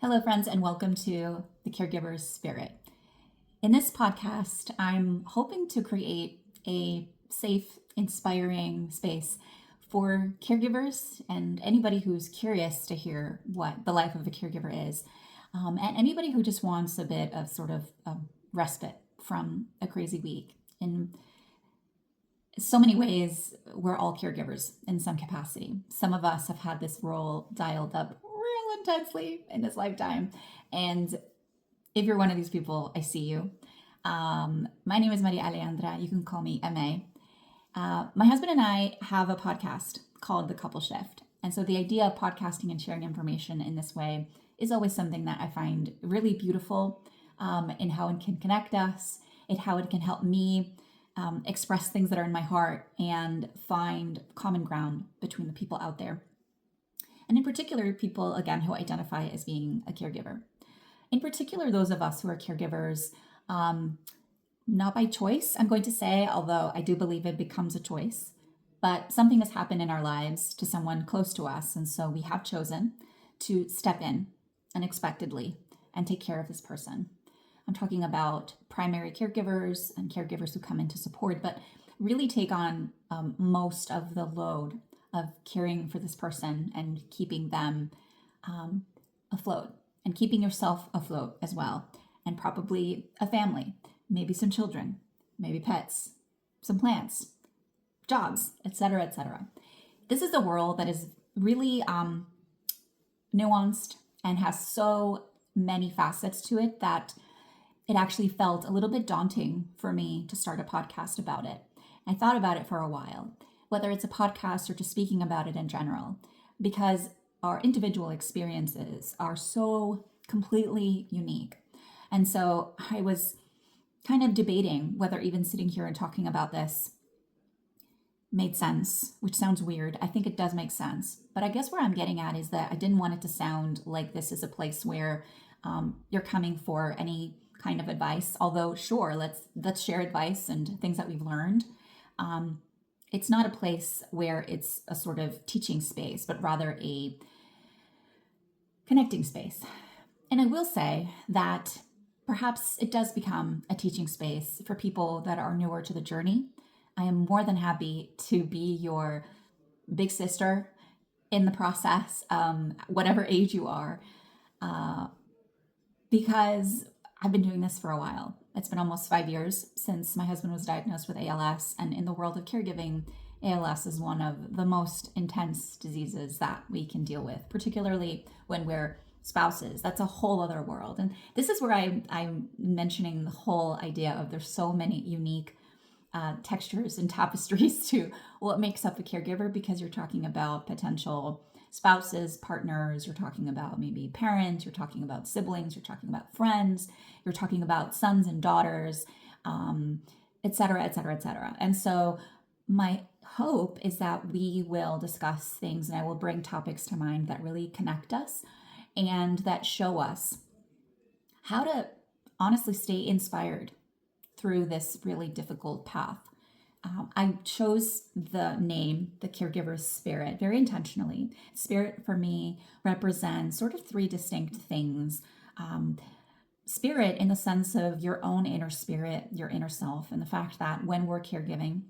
Hello, friends, and welcome to the Caregiver's Spirit. In this podcast, I'm hoping to create a safe, inspiring space for caregivers and anybody who's curious to hear what the life of a caregiver is, and anybody who just wants a bit of sort of respite from a crazy week. In so many ways, we're all caregivers in some capacity. Some of us have had this role dialed up real intensely in this lifetime. And if you're one of these people, I see you. My name is Maria Alejandra. You can call me MA. My husband and I have a podcast called The Couple Shift. And so the idea of podcasting and sharing information in this way is always something that I find really beautiful in how it can connect us, in how it can help me express things that are in my heart and find common ground between the people out there. And in particular, people, again, who identify as being a caregiver. In particular, those of us who are caregivers, not by choice, I'm going to say, although I do believe it becomes a choice, but something has happened in our lives to someone close to us. And so we have chosen to step in unexpectedly and take care of this person. I'm talking about primary caregivers and caregivers who come in to support, but really take on most of the load of caring for this person and keeping them afloat and keeping yourself afloat as well. And probably a family, maybe some children, maybe pets, some plants, jobs, etc., etc. This is a world that is really nuanced and has so many facets to it that it actually felt a little bit daunting for me to start a podcast about it. I thought about it for a while, whether it's a podcast or just speaking about it in general, because our individual experiences are so completely unique. And so I was kind of debating whether even sitting here and talking about this made sense, which sounds weird. I think it does make sense. But I guess where I'm getting at is that I didn't want it to sound like this is a place where you're coming for any kind of advice, although sure, let's share advice and things that we've learned. It's not a place where it's a sort of teaching space, but rather a connecting space. And I will say that perhaps it does become a teaching space for people that are newer to the journey. I am more than happy to be your big sister in the process, whatever age you are, because I've been doing this for a while. It's been almost 5 years since my husband was diagnosed with ALS. And in the world of caregiving, ALS is one of the most intense diseases that we can deal with, particularly when we're spouses. That's a whole other world. And this is where I'm mentioning the whole idea of there's so many unique textures and tapestries to what makes up a caregiver, because you're talking about potential spouses, partners, you're talking about maybe parents, you're talking about siblings, you're talking about friends, you're talking about sons and daughters, et cetera, et cetera, et cetera. And so my hope is that we will discuss things and I will bring topics to mind that really connect us and that show us how to honestly stay inspired through this really difficult path. I chose the name, the Caregiver's Spirit, very intentionally. Spirit for me represents sort of three distinct things. Spirit in the sense of your own inner spirit, your inner self, and the fact that when we're caregiving,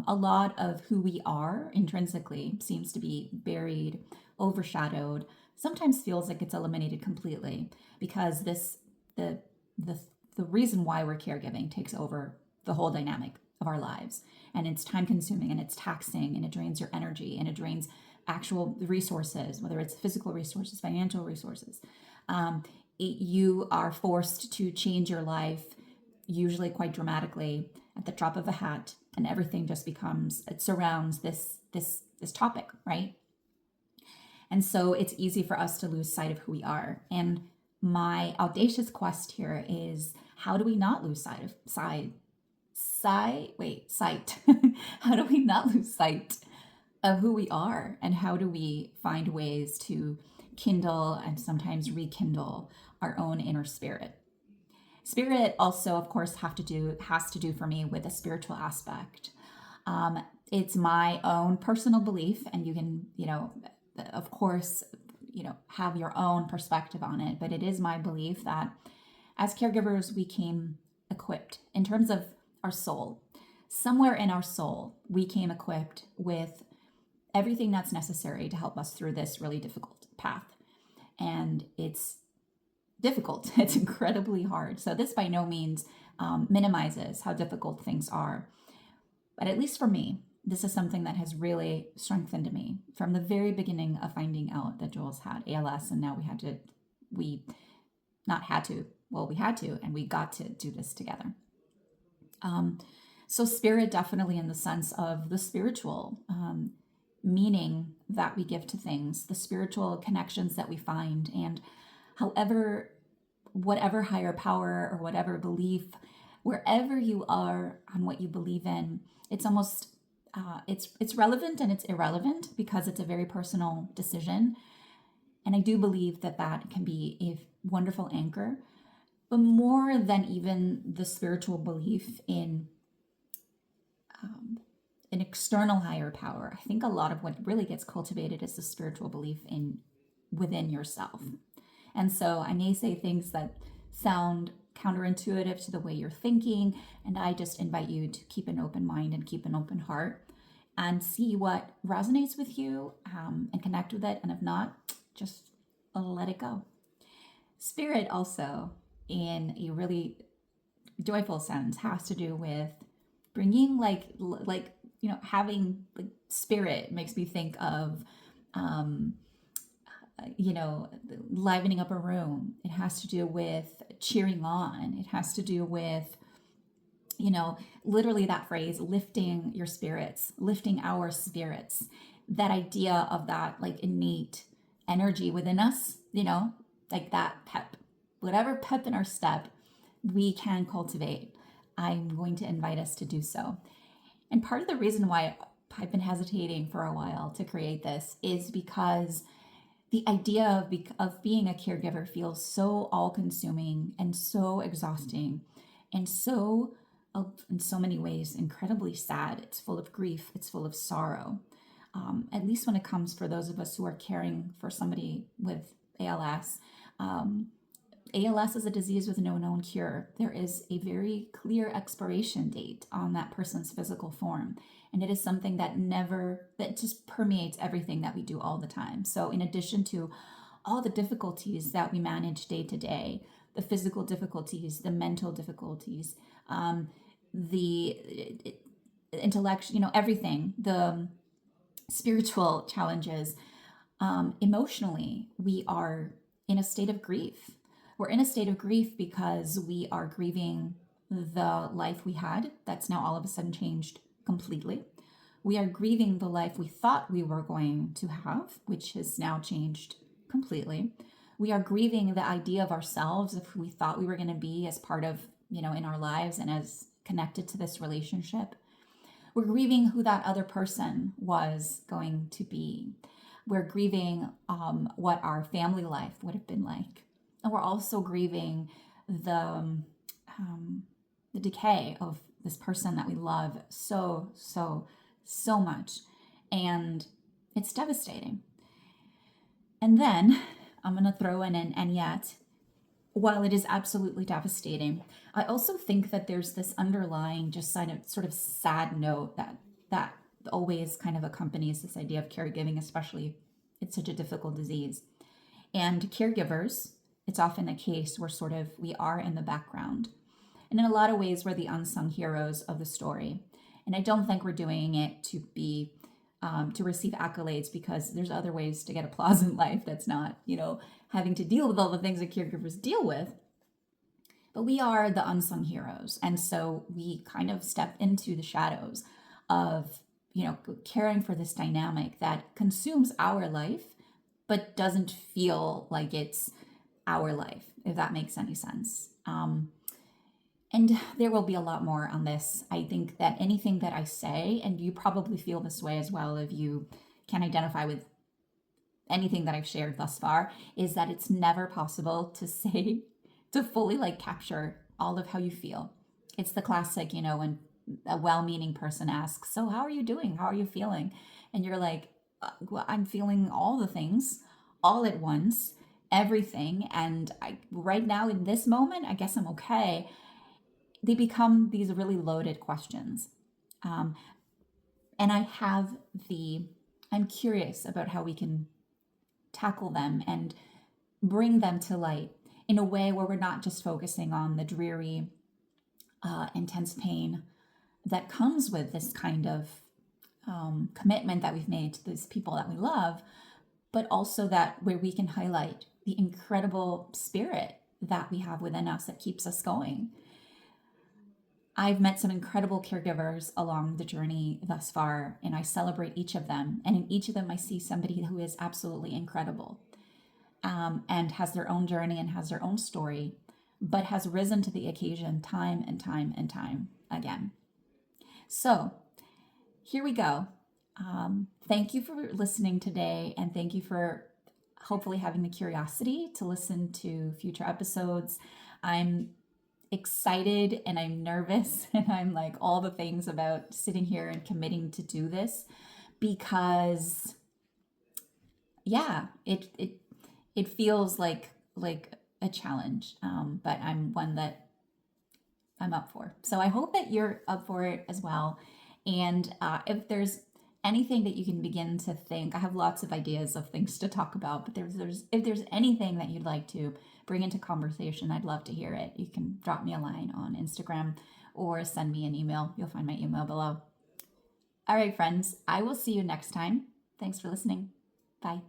a lot of who we are intrinsically seems to be buried, overshadowed, sometimes feels like it's eliminated completely, because the reason why we're caregiving takes over the whole dynamic of our lives. And it's time consuming and it's taxing and it drains your energy and it drains actual resources, whether it's physical resources, financial resources. You are forced to change your life, usually quite dramatically, at the drop of a hat, and everything just it surrounds this topic, right? And so it's easy for us to lose sight of who we are. And my audacious quest here is, how do we not lose sight? How do we not lose sight of who we are? And how do we find ways to kindle and sometimes rekindle our own inner spirit? Spirit also, of course, has to do for me with a spiritual aspect. It's my own personal belief, and you can, of course, have your own perspective on it, but it is my belief that as caregivers, we came equipped in terms of our soul. Somewhere in our soul, we came equipped with everything that's necessary to help us through this really difficult path. And it's difficult. It's incredibly hard. So this by no means minimizes how difficult things are. But at least for me, this is something that has really strengthened me from the very beginning of finding out that Jules had ALS, and now we had to, and we got to do this together. So spirit, definitely in the sense of the spiritual meaning that we give to things, the spiritual connections that we find, and whatever higher power or whatever belief, wherever you are on what you believe in, it's almost it's relevant and it's irrelevant because it's a very personal decision. And I do believe that can be a wonderful anchor. But more than even the spiritual belief in an external higher power, I think a lot of what really gets cultivated is the spiritual belief within yourself. And so I may say things that sound counterintuitive to the way you're thinking, and I just invite you to keep an open mind and keep an open heart and see what resonates with you and connect with it. And if not, just let it go. Spirit also, in a really joyful sense, has to do with bringing having spirit makes me think of livening up a room. It has to do with cheering on. It has to do with literally that phrase, lifting your spirits, lifting our spirits, that idea of that innate energy within us, that pep, whatever pep in our step we can cultivate. I'm going to invite us to do so. And part of the reason why I've been hesitating for a while to create this is because the idea of being a caregiver feels so all-consuming and so exhausting and so, in so many ways, incredibly sad. It's full of grief. It's full of sorrow. At least when it comes for those of us who are caring for somebody with ALS. ALS is a disease with no known cure. There is a very clear expiration date on that person's physical form. And it is something that just permeates everything that we do all the time. So in addition to all the difficulties that we manage day to day, the physical difficulties, the mental difficulties, the intellect, everything, the spiritual challenges, emotionally, we are in a state of grief. We're in a state of grief because we are grieving the life we had that's now all of a sudden changed completely. We are grieving the life we thought we were going to have, which has now changed completely. We are grieving the idea of ourselves, of who we thought we were going to be as part of, in our lives and as connected to this relationship. We're grieving who that other person was going to be. We're grieving what our family life would have been like. And we're also grieving the decay of this person that we love so, so, so much. And it's devastating. And then I'm going to throw in an and yet, while it is absolutely devastating, I also think that there's this underlying just sort of sad note that always kind of accompanies this idea of caregiving, especially it's such a difficult disease. And caregivers, it's often the case where we are in the background. And in a lot of ways, we're the unsung heroes of the story. And I don't think we're doing it to be, to receive accolades, because there's other ways to get applause in life that's not, having to deal with all the things that caregivers deal with. But we are the unsung heroes. And so we kind of step into the shadows of, caring for this dynamic that consumes our life, but doesn't feel like it's our life, if that makes any sense. And there will be a lot more on this. I think that anything that I say, and you probably feel this way as well if you can identify with anything that I've shared thus far, is that it's never possible to fully capture all of how you feel. It's the classic, when a well-meaning person asks, so how are you doing? How are you feeling? And you're like, well, I'm feeling all the things all at once, everything, and right now in this moment, I guess I'm okay. They become these really loaded questions. Um, and I'm curious about how we can tackle them and bring them to light in a way where we're not just focusing on the dreary, intense pain that comes with this kind of commitment that we've made to these people that we love, but also that where we can highlight the incredible spirit that we have within us that keeps us going. I've met some incredible caregivers along the journey thus far, and I celebrate each of them. And in each of them, I see somebody who is absolutely incredible, and has their own journey and has their own story, but has risen to the occasion time and time and time again. So here we go. Thank you for listening today, and thank you for hopefully having the curiosity to listen to future episodes. I'm excited and I'm nervous and I'm like all the things about sitting here and committing to do this, because it feels like a challenge, but I'm one that I'm up for. So I hope that you're up for it as well. And if there's anything that you can begin to think, I have lots of ideas of things to talk about, but if there's anything that you'd like to bring into conversation, I'd love to hear it. You can drop me a line on Instagram or send me an email. You'll find my email below. All right, friends, I will see you next time. Thanks for listening. Bye.